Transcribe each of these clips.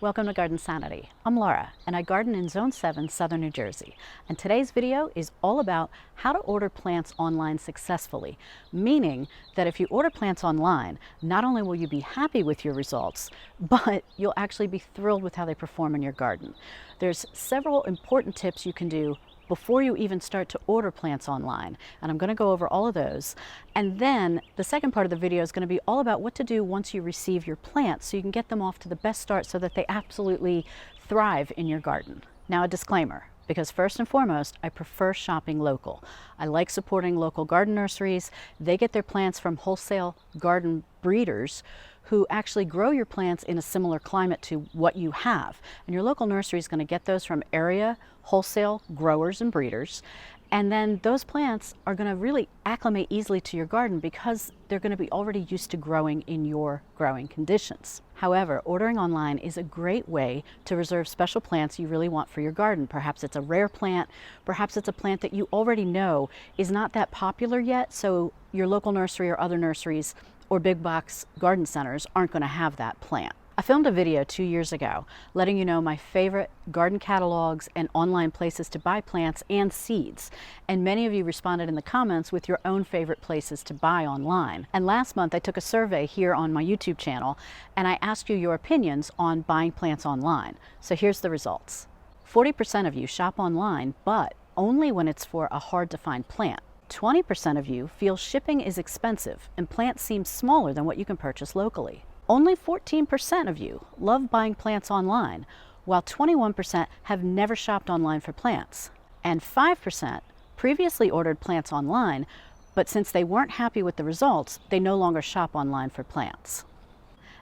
Welcome to Garden Sanity. I'm Laura, and I garden in Zone 7, Southern New Jersey. And today's video is all about how to order plants online successfully, meaning that if you order plants online, not only will you be happy with your results, but you'll actually be thrilled with how they perform in your garden. There's several important tips you can do before you even start to order plants online. And I'm going to go over all of those. And then the second part of the video is going to be all about what to do once you receive your plants so you can get them off to the best start so that they absolutely thrive in your garden. Now, a disclaimer, because first and foremost, I prefer shopping local. I like supporting local garden nurseries. They get their plants from wholesale garden breeders who actually grow your plants in a similar climate to what you have. And your local nursery is going to get those from area wholesale growers and breeders. And then those plants are going to really acclimate easily to your garden because they're going to be already used to growing in your growing conditions. However, ordering online is a great way to reserve special plants you really want for your garden. Perhaps it's a rare plant, perhaps it's a plant that you already know is not that popular yet, so your local nursery or other nurseries or big box garden centers aren't going to have that plant. I filmed a video 2 years ago letting you know my favorite garden catalogs and online places to buy plants and seeds. And many of you responded in the comments with your own favorite places to buy online. And last month I took a survey here on my YouTube channel and I asked you your opinions on buying plants online. So here's the results. 40% of you shop online, but only when it's for a hard to find plant. 20% of you feel shipping is expensive and plants seem smaller than what you can purchase locally. Only 14% of you love buying plants online, while 21% have never shopped online for plants. And 5% previously ordered plants online, but since they weren't happy with the results, they no longer shop online for plants.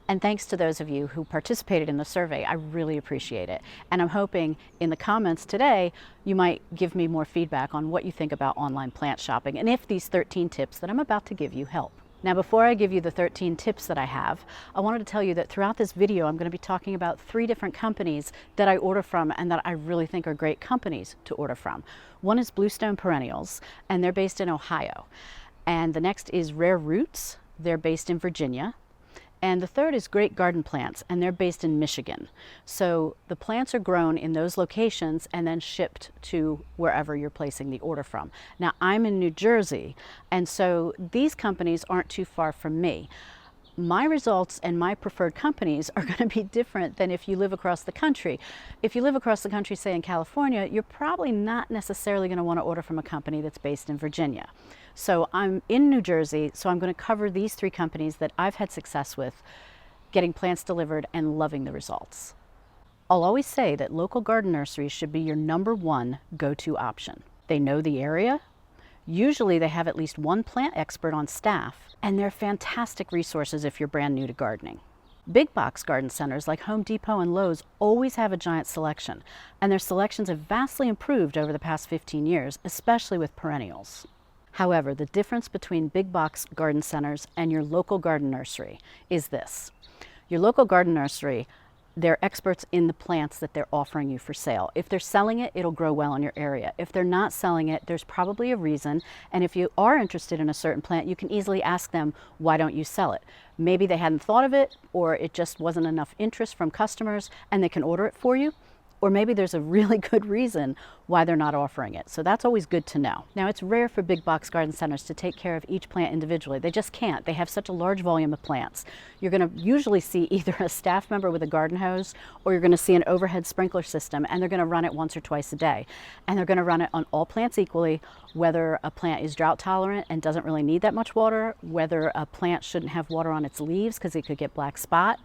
And thanks to those of you who participated in the survey, I really appreciate it. And I'm hoping in the comments today, you might give me more feedback on what you think about online plant shopping and if these 13 tips that I'm about to give you help. Now, before I give you the 13 tips that I have, I wanted to tell you that throughout this video, I'm going to be talking about 3 different companies that I order from and that I really think are great companies to order from. One is Bluestone Perennials, and they're based in Ohio. And the next is Rare Roots. They're based in Virginia. And the third is Great Garden Plants, and they're based in Michigan. So the plants are grown in those locations and then shipped to wherever you're placing the order from. Now, I'm in New Jersey, and so these companies aren't too far from me. My results and my preferred companies are going to be different than if you live across the country. If you live across the country, say in California, you're probably not necessarily going to want to order from a company that's based in Virginia. So I'm in New Jersey, so I'm going to cover these 3 companies that I've had success with getting plants delivered and loving the results. I'll always say that local garden nurseries should be your #1 go-to option. They know the area. Usually they have at least one plant expert on staff, and they're fantastic resources if you're brand new to gardening. Big box garden centers like Home Depot and Lowe's always have a giant selection, and their selections have vastly improved over the past 15 years, especially with perennials. However, the difference between big box garden centers and your local garden nursery is this. Your local garden nursery, they're experts in the plants that they're offering you for sale. If they're selling it, it'll grow well in your area. If they're not selling it, there's probably a reason. And if you are interested in a certain plant, you can easily ask them, why don't you sell it? Maybe they hadn't thought of it, or it just wasn't enough interest from customers and they can order it for you. Or maybe there's a really good reason why they're not offering it. So that's always good to know. Now, it's rare for big box garden centers to take care of each plant individually. They just can't. They have such a large volume of plants. You're going to usually see either a staff member with a garden hose or you're going to see an overhead sprinkler system, and they're going to run it once or twice a day. And they're going to run it on all plants equally, whether a plant is drought tolerant and doesn't really need that much water, whether a plant shouldn't have water on its leaves because it could get black spot.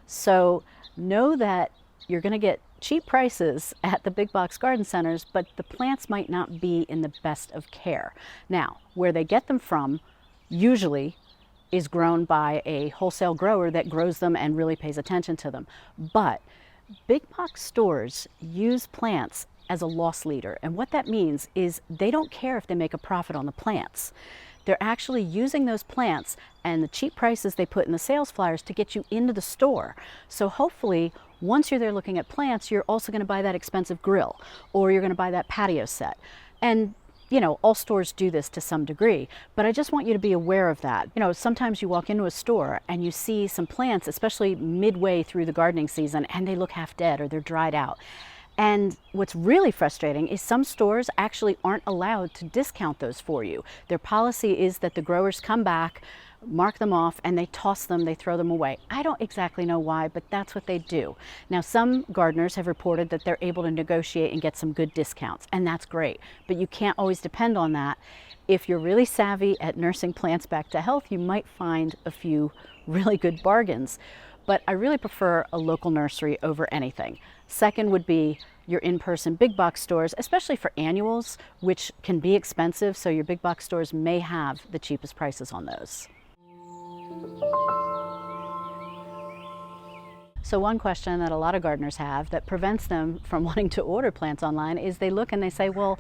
So know that you're going to get cheap prices at the big box garden centers, but the plants might not be in the best of care. Now, where they get them from usually is grown by a wholesale grower that grows them and really pays attention to them. But big box stores use plants as a loss leader. And what that means is they don't care if they make a profit on the plants. They're actually using those plants and the cheap prices they put in the sales flyers to get you into the store. So hopefully, once you're there looking at plants, you're also going to buy that expensive grill, or you're going to buy that patio set. And all stores do this to some degree, but I just want you to be aware of that. Sometimes you walk into a store and you see some plants, especially midway through the gardening season, and they look half dead or they're dried out. And what's really frustrating is some stores actually aren't allowed to discount those for you. Their policy is that the growers come back, mark them off, and they toss them, they throw them away. I don't exactly know why, but that's what they do. Now, some gardeners have reported that they're able to negotiate and get some good discounts, and that's great, but you can't always depend on that. If you're really savvy at nursing plants back to health, you might find a few really good bargains, but I really prefer a local nursery over anything. Second would be your in-person big box stores, especially for annuals, which can be expensive, so your big box stores may have the cheapest prices on those. So one question that a lot of gardeners have that prevents them from wanting to order plants online is they look and they say, well,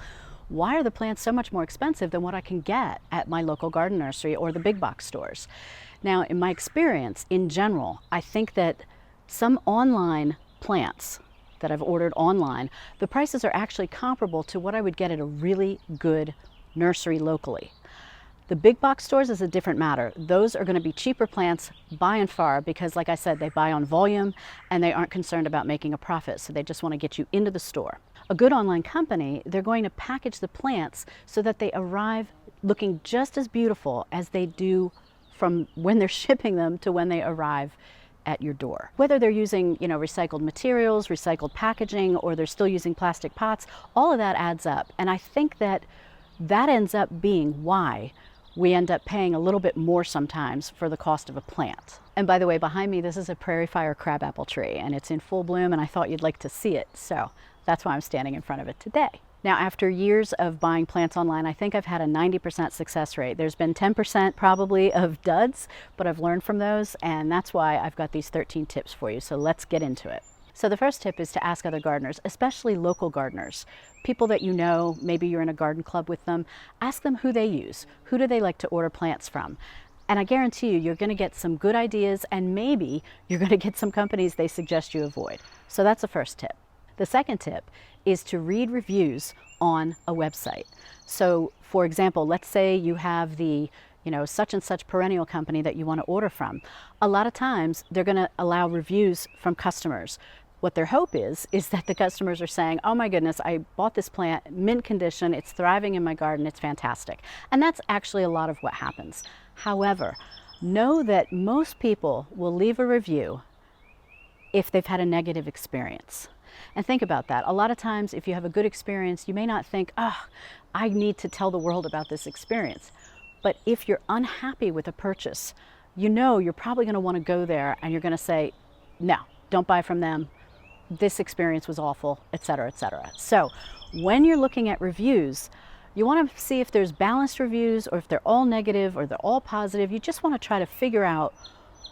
why are the plants so much more expensive than what I can get at my local garden nursery or the big box stores? Now, in my experience, in general, I think that some online plants that I've ordered online, the prices are actually comparable to what I would get at a really good nursery locally. The big box stores is a different matter. Those are going to be cheaper plants by and far because, like I said, they buy on volume and they aren't concerned about making a profit, so they just want to get you into the store. A good online company, they're going to package the plants so that they arrive looking just as beautiful as they do from when they're shipping them to when they arrive at your door. Whether they're using, recycled materials, recycled packaging, or they're still using plastic pots, all of that adds up. And I think that ends up being why we end up paying a little bit more sometimes for the cost of a plant. And by the way, behind me, this is a prairie fire crabapple tree, and it's in full bloom, and I thought you'd like to see it. So that's why I'm standing in front of it today. Now, after years of buying plants online, I think I've had a 90% success rate. There's been 10% probably of duds, but I've learned from those, and that's why I've got these 13 tips for you. So let's get into it. So the first tip is to ask other gardeners, especially local gardeners, people that you know, maybe you're in a garden club with them. Ask them who they use. Who do they like to order plants from? And I guarantee you're going to get some good ideas, and maybe you're going to get some companies they suggest you avoid. So that's the first tip. The second tip is to read reviews on a website. So for example, let's say you have the such and such perennial company that you want to order from. A lot of times they're going to allow reviews from customers. What their hope is that the customers are saying, oh my goodness, I bought this plant, mint condition, it's thriving in my garden, it's fantastic. And that's actually a lot of what happens. However, know that most people will leave a review if they've had a negative experience. And think about that. A lot of times, if you have a good experience, you may not think, I need to tell the world about this experience. But if you're unhappy with a purchase, you're probably going to want to go there and you're going to say, no, don't buy from them. This experience was awful, etc., etc. So when you're looking at reviews, you want to see if there's balanced reviews or if they're all negative or they're all positive. You just want to try to figure out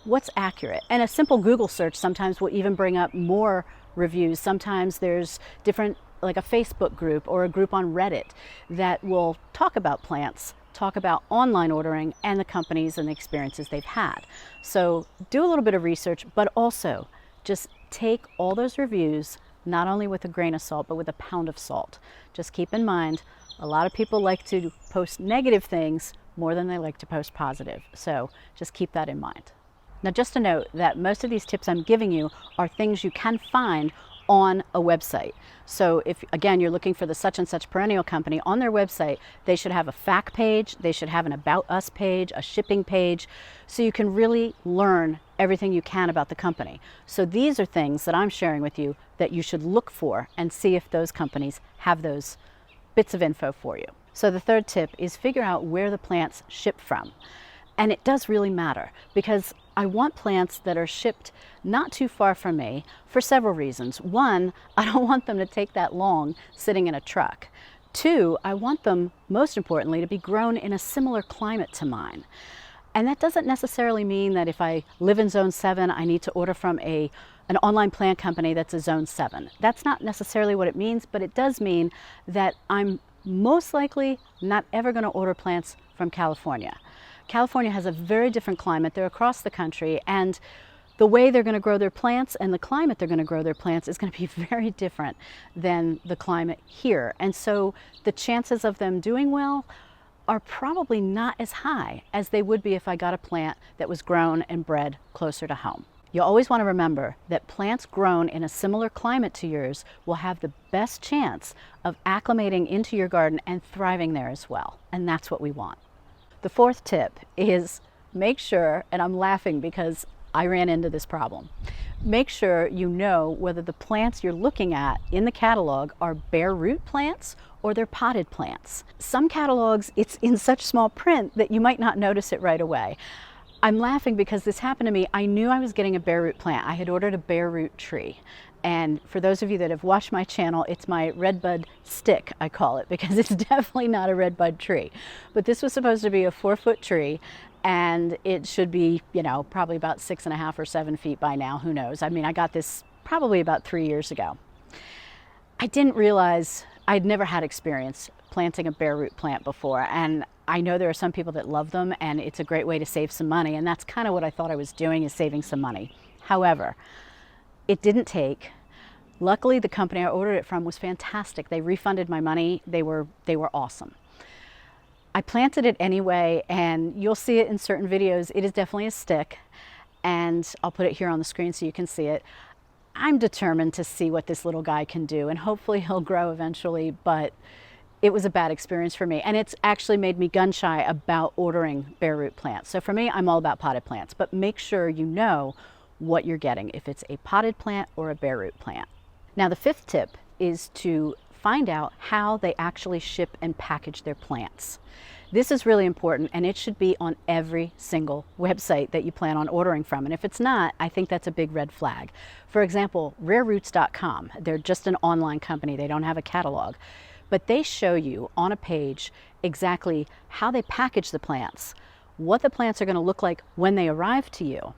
what's accurate. And a simple Google search sometimes will even bring up more reviews. Sometimes there's different, like a Facebook group or a group on Reddit that will talk about plants, talk about online ordering and the companies and the experiences they've had. So do a little bit of research, but also just take all those reviews, not only with a grain of salt, but with a pound of salt. Just keep in mind, a lot of people like to post negative things more than they like to post positive. So just keep that in mind. Now, just to note that most of these tips I'm giving you are things you can find on a website. So if, again, you're looking for the such and such perennial company, on their website, they should have a fact page, they should have an About Us page, a shipping page, so you can really learn everything you can about the company. So these are things that I'm sharing with you that you should look for and see if those companies have those bits of info for you. So the third tip is figure out where the plants ship from. And it does really matter because I want plants that are shipped not too far from me for several reasons. One, I don't want them to take that long sitting in a truck. Two, I want them, most importantly, to be grown in a similar climate to mine. And that doesn't necessarily mean that if I live in Zone 7, I need to order from an online plant company that's a Zone 7. That's not necessarily what it means, but it does mean that I'm most likely not ever going to order plants from California. California has a very different climate. They're across the country, and the way they're going to grow their plants and the climate they're going to grow their plants is going to be very different than the climate here. And so the chances of them doing well are probably not as high as they would be if I got a plant that was grown and bred closer to home. You always want to remember that plants grown in a similar climate to yours will have the best chance of acclimating into your garden and thriving there as well. And that's what we want. The fourth tip is make sure, and I'm laughing because I ran into this problem, make sure you know whether the plants you're looking at in the catalog are bare root plants or they're potted plants. Some catalogs, it's in such small print that you might not notice it right away. I'm laughing because this happened to me. I knew I was getting a bare root plant. I had ordered a bare root tree. And for those of you that have watched my channel, it's my redbud stick, I call it, because it's definitely not a redbud tree. But this was supposed to be a 4-foot tree, and it should be, you know, probably about 6.5 or 7 feet by now, who knows. I mean, I got this probably about 3 years ago. I didn't realize I'd never had experience planting a bare root plant before, and I know there are some people that love them, and it's a great way to save some money, and that's kind of what I thought I was doing, is saving some money. However, it didn't take. Luckily, the company I ordered it from was fantastic. They refunded my money. They were awesome. I planted it anyway, and you'll see it in certain videos. It is definitely a stick, and I'll put it here on the screen so you can see it. I'm determined to see what this little guy can do, and hopefully he'll grow eventually, but it was a bad experience for me, and it's actually made me gun shy about ordering bare root plants. So for me, I'm all about potted plants, but make sure you know what you're getting, if it's a potted plant or a bare root plant. Now, the fifth tip is to find out how they actually ship and package their plants. This is really important, and it should be on every single website that you plan on ordering from. And if it's not, I think that's a big red flag. For example, rareroots.com, they're just an online company. They don't have a catalog, but they show you on a page exactly how they package the plants, what the plants are going to look like when they arrive to you,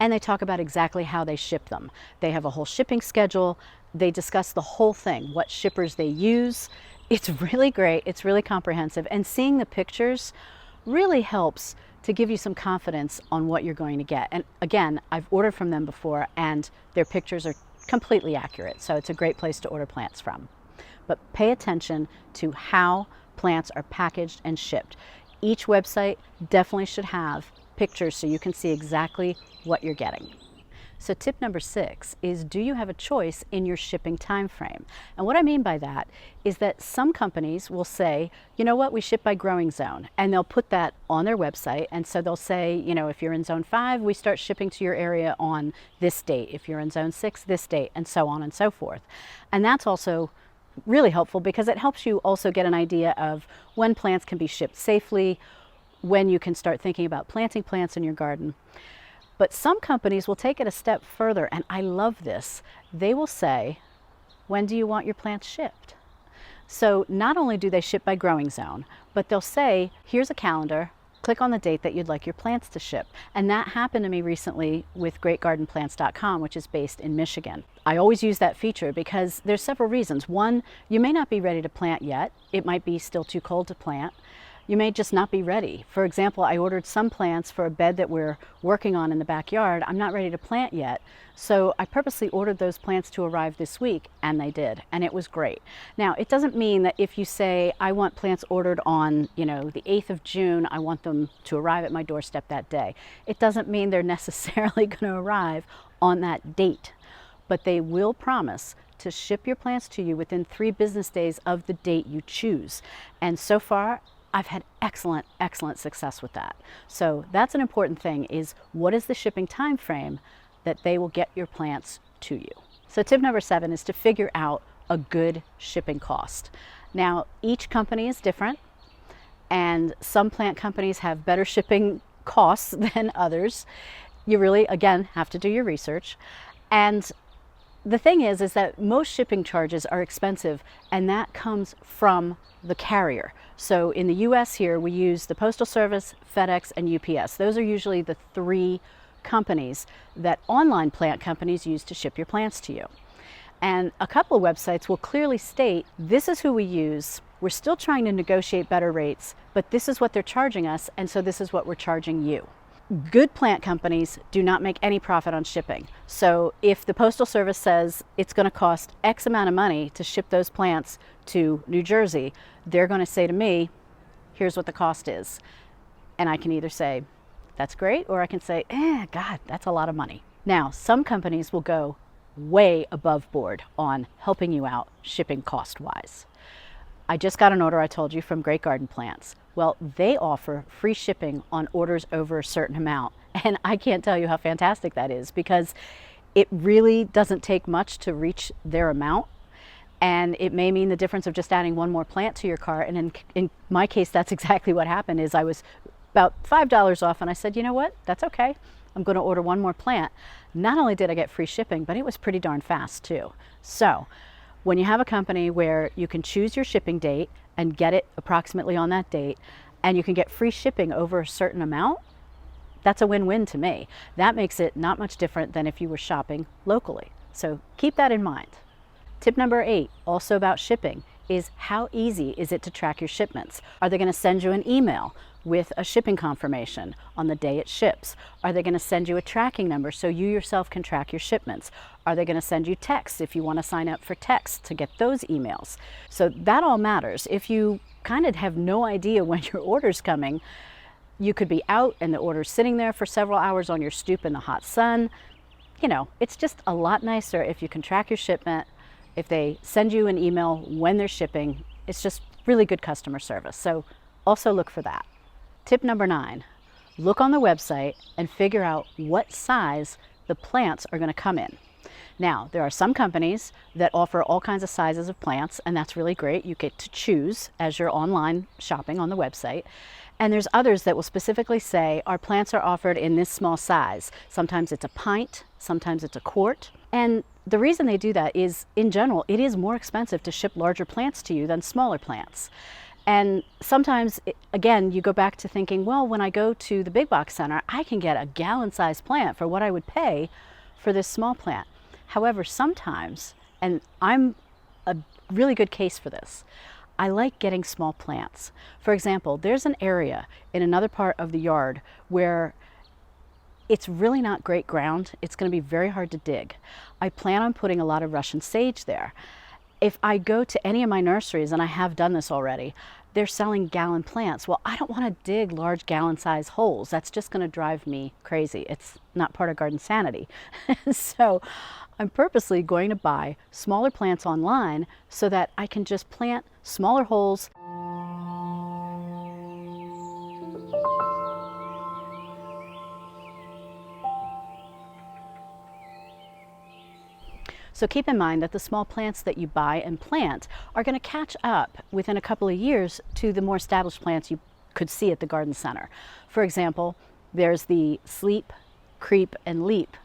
and they talk about exactly how they ship them. They have a whole shipping schedule. They discuss the whole thing, what shippers they use. It's really great. It's really comprehensive. And seeing the pictures really helps to give you some confidence on what you're going to get. And again, I've ordered from them before, and their pictures are completely accurate. So it's a great place to order plants from. But pay attention to how plants are packaged and shipped. Each website definitely should have pictures so you can see exactly what you're getting. So tip number 6 is, do you have a choice in your shipping time frame? And what I mean by that is that some companies will say, you know what, we ship by growing zone, and they'll put that on their website. And so they'll say, you know, if you're in zone 5, we start shipping to your area on this date. If you're in zone 6, this date, and so on and so forth. And that's also really helpful because it helps you also get an idea of when plants can be shipped safely, when you can start thinking about planting plants in your garden. But some companies will take it a step further, and I love this. They will say, when do you want your plants shipped? So not only do they ship by growing zone, but they'll say, here's a calendar, click on the date that you'd like your plants to ship. And that happened to me recently with greatgardenplants.com, which is based in Michigan. I always use that feature because there's several reasons. One, you may not be ready to plant yet. It might be still too cold to plant. You may just not be ready. For example, I ordered some plants for a bed that we're working on in the backyard. I'm not ready to plant yet. So I purposely ordered those plants to arrive this week, and they did, and it was great. Now, it doesn't mean that if you say, I want plants ordered on, you know, the 8th of June, I want them to arrive at my doorstep that day. It doesn't mean they're necessarily going to arrive on that date, but they will promise to ship your plants to you within 3 business days of the date you choose. And so far, I've had excellent success with that. So that's an important thing, is what is the shipping time frame that they will get your plants to you. So tip number 7 is to figure out a good shipping cost. Now, each company is different, and some plant companies have better shipping costs than others. You really, again, have to do your research. And the thing is that most shipping charges are expensive, and that comes from the carrier. So in the US here, we use the Postal Service, FedEx, and UPS. Those are usually the 3 companies that online plant companies use to ship your plants to you. And a couple of websites will clearly state, this is who we use. We're still trying to negotiate better rates, but this is what they're charging us, and so this is what we're charging you. Good plant companies do not make any profit on shipping. So if the Postal Service says it's going to cost X amount of money to ship those plants to New Jersey, they're going to say to me, here's what the cost is. And I can either say, that's great, or I can say, God, that's a lot of money. Now, some companies will go way above board on helping you out shipping cost-wise. I just got an order, I told you, from Great Garden Plants. Well, they offer free shipping on orders over a certain amount. And I can't tell you how fantastic that is, because it really doesn't take much to reach their amount. And it may mean the difference of just adding one more plant to your cart. And in my case, that's exactly what happened. Is I was about $5 off, and I said, you know what, that's okay. I'm going to order one more plant. Not only did I get free shipping, but it was pretty darn fast too. So when you have a company where you can choose your shipping date and get it approximately on that date, and you can get free shipping over a certain amount, that's a win-win to me. That makes it not much different than if you were shopping locally. So keep that in mind. Tip number 8, also about shipping, is how easy is it to track your shipments? Are they going to send you an email with a shipping confirmation on the day it ships? Are they going to send you a tracking number so you yourself can track your shipments? Are they going to send you texts if you want to sign up for texts to get those emails? So that all matters. If you kind of have no idea when your order's coming, you could be out and the order's sitting there for several hours on your stoop in the hot sun. You know, it's just a lot nicer if you can track your shipment. If they send you an email when they're shipping, it's just really good customer service. So also look for that. Tip number 9, look on the website and figure out what size the plants are going to come in. Now, there are some companies that offer all kinds of sizes of plants, and that's really great. You get to choose as you're online shopping on the website. And there's others that will specifically say, our plants are offered in this small size. Sometimes it's a pint, sometimes it's a quart. And the reason they do that is, in general, it is more expensive to ship larger plants to you than smaller plants. And sometimes, again, you go back to thinking, well, when I go to the big box center, I can get a gallon-sized plant for what I would pay for this small plant. However, sometimes, and I'm a really good case for this, I like getting small plants. For example, there's an area in another part of the yard where it's really not great ground. It's going to be very hard to dig. I plan on putting a lot of Russian sage there. If I go to any of my nurseries, and I have done this already, they're selling gallon plants. Well, I don't want to dig large gallon-sized holes. That's just going to drive me crazy. It's not part of Garden Sanity. So I'm purposely going to buy smaller plants online so that I can just plant smaller holes. So keep in mind that the small plants that you buy and plant are going to catch up within a couple of years to the more established plants you could see at the garden center. For example, there's the sleep, creep, and leap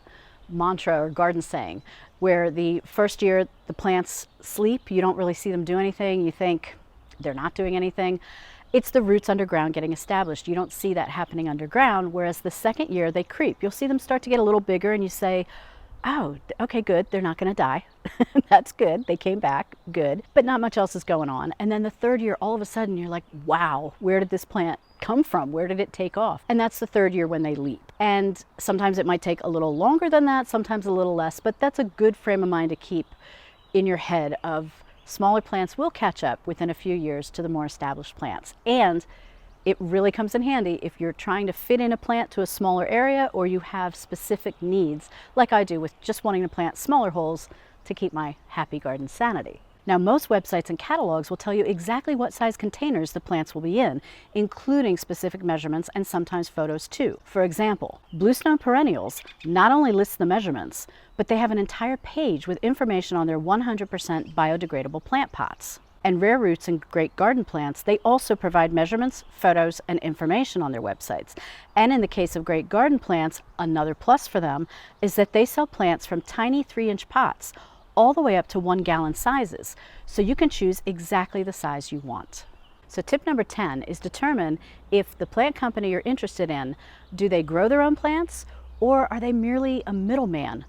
mantra or garden saying, where the first year the plants sleep, you don't really see them do anything. You think they're not doing anything. It's the roots underground getting established. You don't see that happening underground, whereas the second year they creep. You'll see them start to get a little bigger and you say, oh, okay, good, they're not going to die. That's good, they came back, good, but not much else is going on. And then the third year, all of a sudden you're like, wow, where did this plant come from? Where did it take off? And that's the third year when they leap. And sometimes it might take a little longer than that, sometimes a little less, but that's a good frame of mind to keep in your head of smaller plants will catch up within a few years to the more established plants. And it really comes in handy if you're trying to fit in a plant to a smaller area or you have specific needs, like I do with just wanting to plant smaller holes to keep my happy garden sanity. Now, most websites and catalogs will tell you exactly what size containers the plants will be in, including specific measurements and sometimes photos too. For example, Bluestone Perennials not only lists the measurements, but they have an entire page with information on their 100% biodegradable plant pots. And Rare Roots and Great Garden Plants, they also provide measurements, photos, and information on their websites. And in the case of Great Garden Plants, another plus for them is that they sell plants from tiny 3-inch pots all the way up to 1-gallon sizes, so you can choose exactly the size you want. So tip number 10 is determine if the plant company you're interested in, do they grow their own plants or are they merely a middleman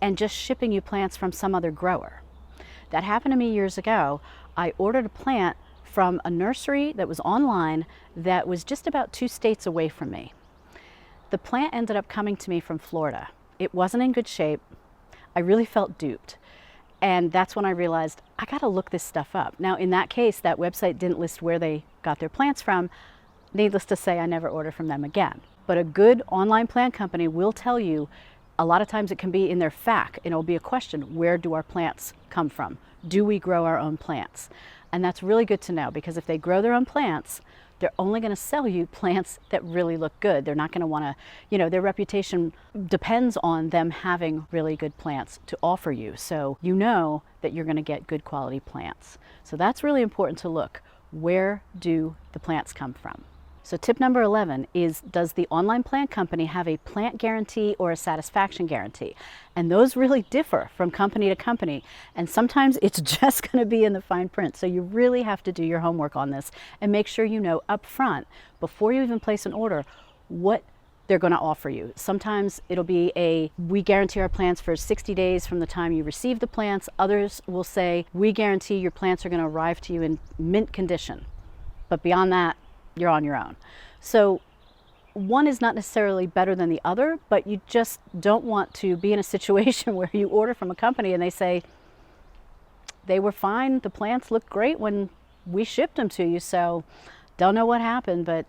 and just shipping you plants from some other grower? That happened to me years ago. I ordered a plant from a nursery that was online that was just about 2 states away from me. The plant ended up coming to me from Florida. It wasn't in good shape. I really felt duped. And that's when I realized I got to look this stuff up. Now, in that case, that website didn't list where they got their plants from. Needless to say, I never ordered from them again. But a good online plant company will tell you, a lot of times it can be in their FAQ, and it'll be a question, where do our plants come from? Do we grow our own plants? And that's really good to know, because if they grow their own plants, they're only going to sell you plants that really look good. They're not going to want to, you know, their reputation depends on them having really good plants to offer you. So you know that you're going to get good quality plants. So that's really important to look. Where do the plants come from? So tip number 11 is, does the online plant company have a plant guarantee or a satisfaction guarantee? And those really differ from company to company. And sometimes it's just going to be in the fine print. So you really have to do your homework on this and make sure you know up front, before you even place an order, what they're going to offer you. Sometimes it'll be we guarantee our plants for 60 days from the time you receive the plants. Others will say, we guarantee your plants are going to arrive to you in mint condition. But beyond that, you're on your own. So one is not necessarily better than the other, but you just don't want to be in a situation where you order from a company and they say, they were fine, the plants looked great when we shipped them to you, so don't know what happened, but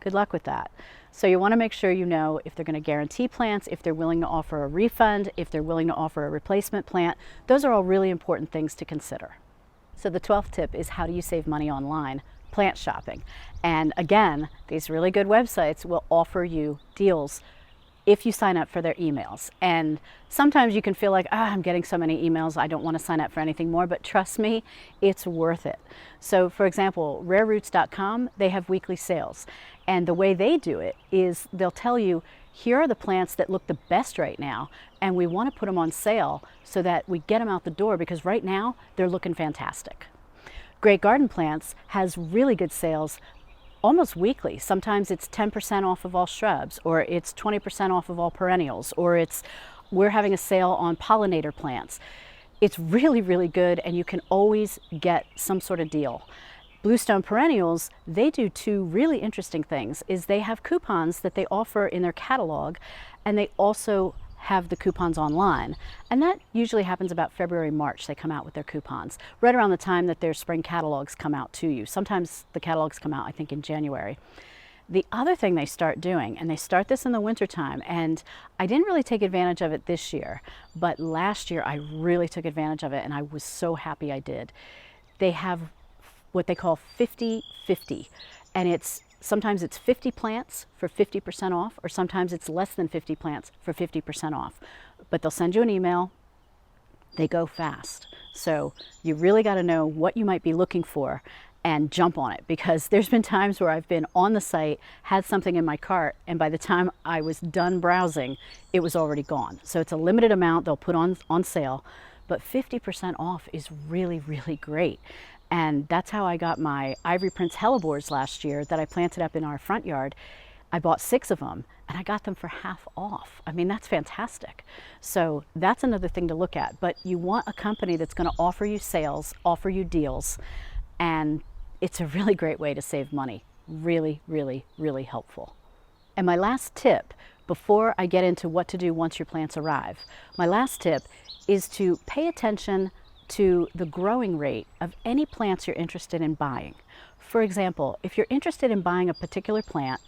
good luck with that. So you want to make sure you know if they're going to guarantee plants, if they're willing to offer a refund, if they're willing to offer a replacement plant. Those are all really important things to consider. So the 12th tip is, how do you save money online? Plant shopping. And again, these really good websites will offer you deals if you sign up for their emails. And sometimes you can feel like, I'm getting so many emails, I don't want to sign up for anything more, but trust me, it's worth it. So for example, rareroots.com, they have weekly sales. And the way they do it is they'll tell you, here are the plants that look the best right now, and we want to put them on sale so that we get them out the door, because right now they're looking fantastic. Great Garden Plants has really good sales almost weekly. Sometimes it's 10% off of all shrubs, or it's 20% off of all perennials, or we're having a sale on pollinator plants. It's really, really good, and you can always get some sort of deal. Bluestone Perennials, they do two really interesting things. Is they have coupons that they offer in their catalog, and they also have the coupons online. And that usually happens about February, March. They come out with their coupons right around the time that their spring catalogs come out to you. Sometimes the catalogs come out, I think, in January. The other thing they start doing, and they start this in the wintertime, and I didn't really take advantage of it this year, but last year I really took advantage of it, and I was so happy I did. They have what they call 50/50, and sometimes it's 50 plants for 50% off, or sometimes it's less than 50 plants for 50% off. But they'll send you an email. They go fast. So you really got to know what you might be looking for and jump on it, because there's been times where I've been on the site, had something in my cart, and by the time I was done browsing, it was already gone. So it's a limited amount they'll put on sale, but 50% off is really, really great. And that's how I got my Ivory Prince hellebores last year that I planted up in our front yard. I bought 6 of them, and I got them for half off. I mean, that's fantastic. So that's another thing to look at. But you want a company that's going to offer you sales, offer you deals, and it's a really great way to save money. Really, really, really helpful. And my last tip, before I get into what to do once your plants arrive, my last tip is to pay attention to the growing rate of any plants you're interested in buying. For example, if you're interested in buying a particular plant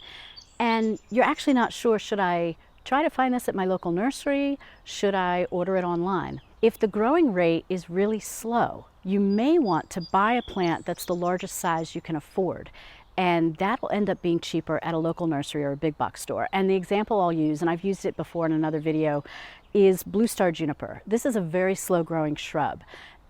and you're actually not sure, should I try to find this at my local nursery? Should I order it online? If the growing rate is really slow, you may want to buy a plant that's the largest size you can afford. And that will end up being cheaper at a local nursery or a big box store. And the example I'll use, and I've used it before in another video, is Blue Star Juniper. This is a very slow growing shrub.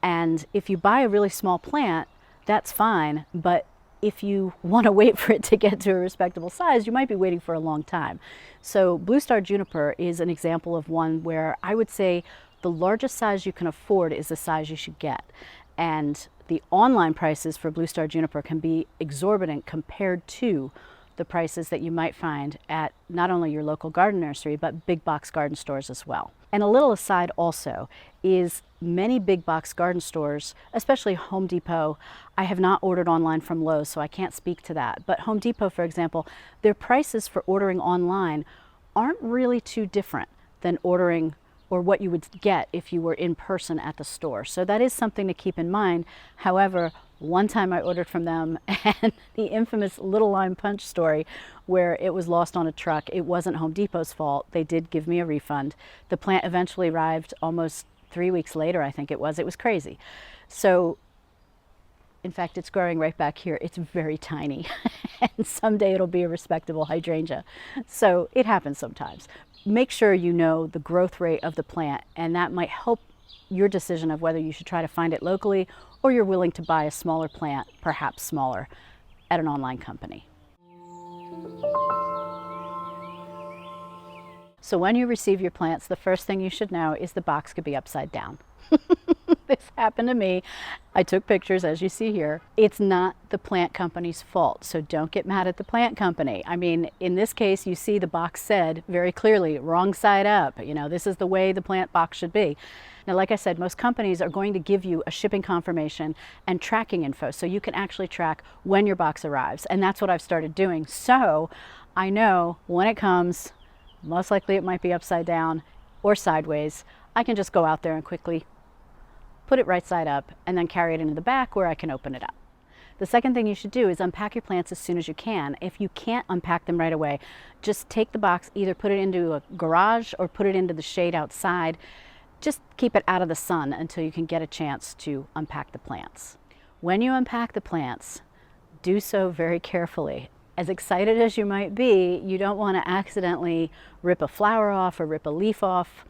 And if you buy a really small plant, that's fine. But if you want to wait for it to get to a respectable size, you might be waiting for a long time. So Blue Star Juniper is an example of one where I would say the largest size you can afford is the size you should get. And the online prices for Blue Star Juniper can be exorbitant compared to the prices that you might find at not only your local garden nursery, but big box garden stores as well. And a little aside also is many big box garden stores, especially Home Depot. I have not ordered online from Lowe's, so I can't speak to that. But Home Depot, for example, their prices for ordering online aren't really too different than ordering or what you would get if you were in person at the store. So that is something to keep in mind. However, one time I ordered from them, and the infamous little lime punch story where it was lost on a truck, it wasn't Home Depot's fault. They did give me a refund. The plant eventually arrived almost 3 weeks later, I think it was. It was crazy. So in fact, it's growing right back here. It's very tiny, and someday it'll be a respectable hydrangea. So it happens sometimes. Make sure you know the growth rate of the plant, and that might help your decision of whether you should try to find it locally or you're willing to buy a smaller plant, perhaps smaller, at an online company. So when you receive your plants, the first thing you should know is the box could be upside down. This happened to me. I took pictures, as you see here. It's not the plant company's fault, so don't get mad at the plant company. I mean, in this case, you see the box said very clearly, wrong side up. You know, this is the way the plant box should be. Now, like I said, most companies are going to give you a shipping confirmation and tracking info, so you can actually track when your box arrives, and that's what I've started doing. So I know when it comes, most likely it might be upside down or sideways. I can just go out there and quickly put it right side up and then carry it into the back where I can open it up. The second thing you should do is unpack your plants as soon as you can. If you can't unpack them right away, just take the box, either put it into a garage or put it into the shade outside. Just keep it out of the sun until you can get a chance to unpack the plants. When you unpack the plants, do so very carefully. As excited as you might be, you don't want to accidentally rip a flower off or rip a leaf off.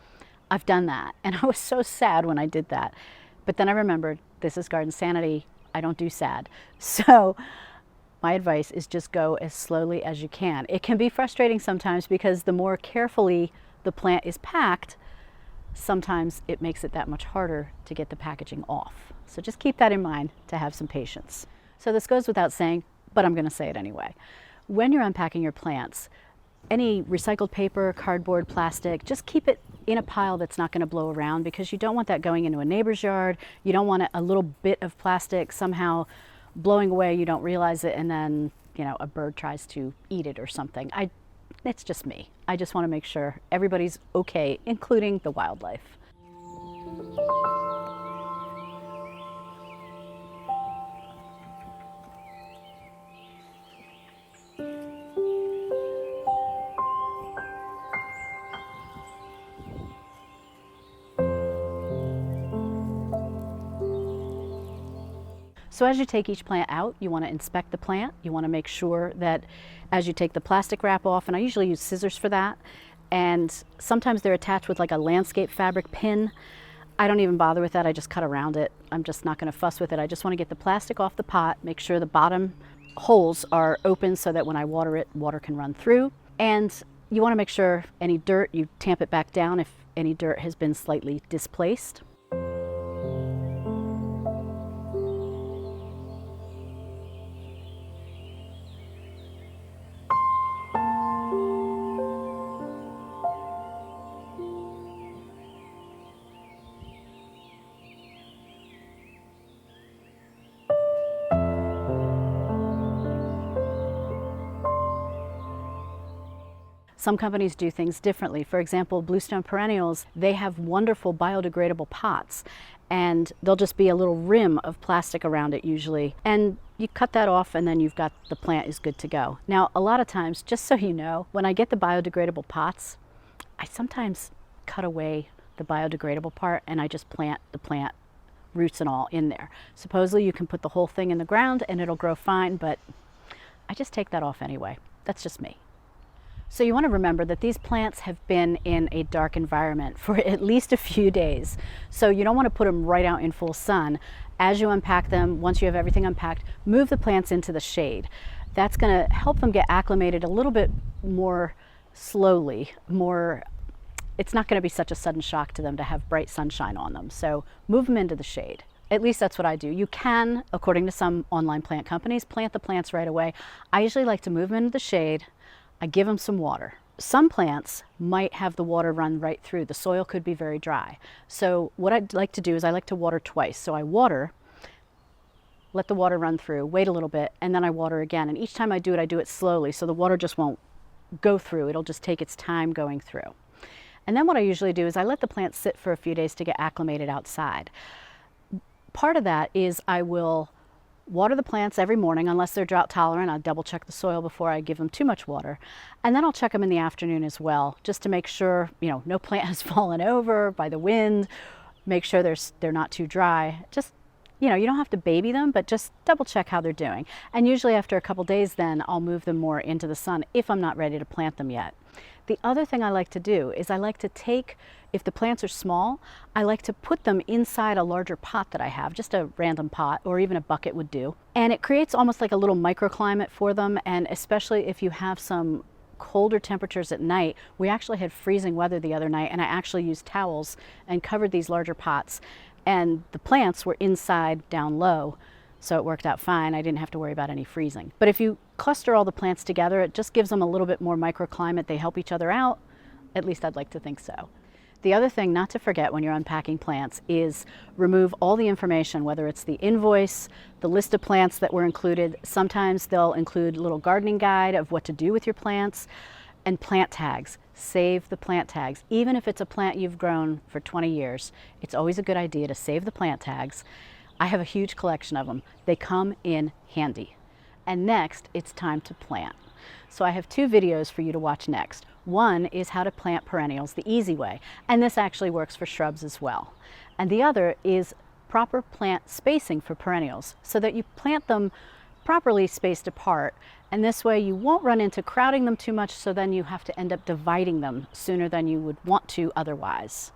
I've done that, and I was so sad when I did that. But then I remembered, this is Garden Sanity, I don't do sad. So my advice is just go as slowly as you can. It can be frustrating sometimes because the more carefully the plant is packed, sometimes it makes it that much harder to get the packaging off. So just keep that in mind to have some patience. So this goes without saying, but I'm going to say it anyway. When you're unpacking your plants, any recycled paper, cardboard, plastic, just keep it in a pile that's not going to blow around, because you don't want that going into a neighbor's yard. You don't want a little bit of plastic somehow blowing away, you don't realize it, and then, you know, a bird tries to eat it or something. It's just me. I just want to make sure everybody's okay, including the wildlife. So as you take each plant out, you want to inspect the plant. You want to make sure that as you take the plastic wrap off, and I usually use scissors for that, and sometimes they're attached with like a landscape fabric pin. I don't even bother with that. I just cut around it. I'm just not going to fuss with it. I just want to get the plastic off the pot, make sure the bottom holes are open so that when I water it, water can run through. And you want to make sure any dirt, you tamp it back down if any dirt has been slightly displaced. Some companies do things differently. For example, Bluestone Perennials, they have wonderful biodegradable pots, and there'll just be a little rim of plastic around it usually. And you cut that off and then you've got the plant is good to go. Now, a lot of times, just so you know, when I get the biodegradable pots, I sometimes cut away the biodegradable part and I just plant the plant, roots and all, in there. Supposedly you can put the whole thing in the ground and it'll grow fine, but I just take that off anyway. That's just me. So you want to remember that these plants have been in a dark environment for at least a few days. So you don't want to put them right out in full sun. As you unpack them, once you have everything unpacked, move the plants into the shade. That's going to help them get acclimated a little bit more slowly. It's not going to be such a sudden shock to them to have bright sunshine on them. So move them into the shade. At least that's what I do. You can, according to some online plant companies, plant the plants right away. I usually like to move them into the shade. I give them some water. Some plants might have the water run right through. The soil could be very dry. So what I'd like to do is I like to water twice. So I water, let the water run through, wait a little bit, and then I water again. And each time I do it slowly, so the water just won't go through. It'll just take its time going through. And then what I usually do is I let the plants sit for a few days to get acclimated outside. Part of that is I will water the plants every morning, unless they're drought tolerant. I'll double check the soil before I give them too much water. And then I'll check them in the afternoon as well, just to make sure, no plant has fallen over by the wind, make sure they're not too dry. Just, you don't have to baby them, but just double check how they're doing. And usually after a couple days then I'll move them more into the sun if I'm not ready to plant them yet. The other thing I like to do is I like to take, if the plants are small, I like to put them inside a larger pot that I have, just a random pot or even a bucket would do. And it creates almost like a little microclimate for them, and especially if you have some colder temperatures at night. We actually had freezing weather the other night, and I actually used towels and covered these larger pots, and the plants were inside down low, so it worked out fine. I didn't have to worry about any freezing. But if you cluster all the plants together, it just gives them a little bit more microclimate. They help each other out. At least I'd like to think so. The other thing not to forget when you're unpacking plants is remove all the information, whether it's the invoice, the list of plants that were included. Sometimes they'll include a little gardening guide of what to do with your plants, and plant tags. Save the plant tags. Even if it's a plant you've grown for 20 years, it's always a good idea to save the plant tags. I have a huge collection of them. They come in handy. And next, it's time to plant. So I have 2 videos for you to watch next. One is how to plant perennials the easy way, and this actually works for shrubs as well. And the other is proper plant spacing for perennials, so that you plant them properly spaced apart, and this way you won't run into crowding them too much, so then you have to end up dividing them sooner than you would want to otherwise.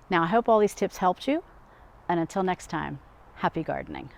Now I hope all these tips helped you, and until next time, happy gardening.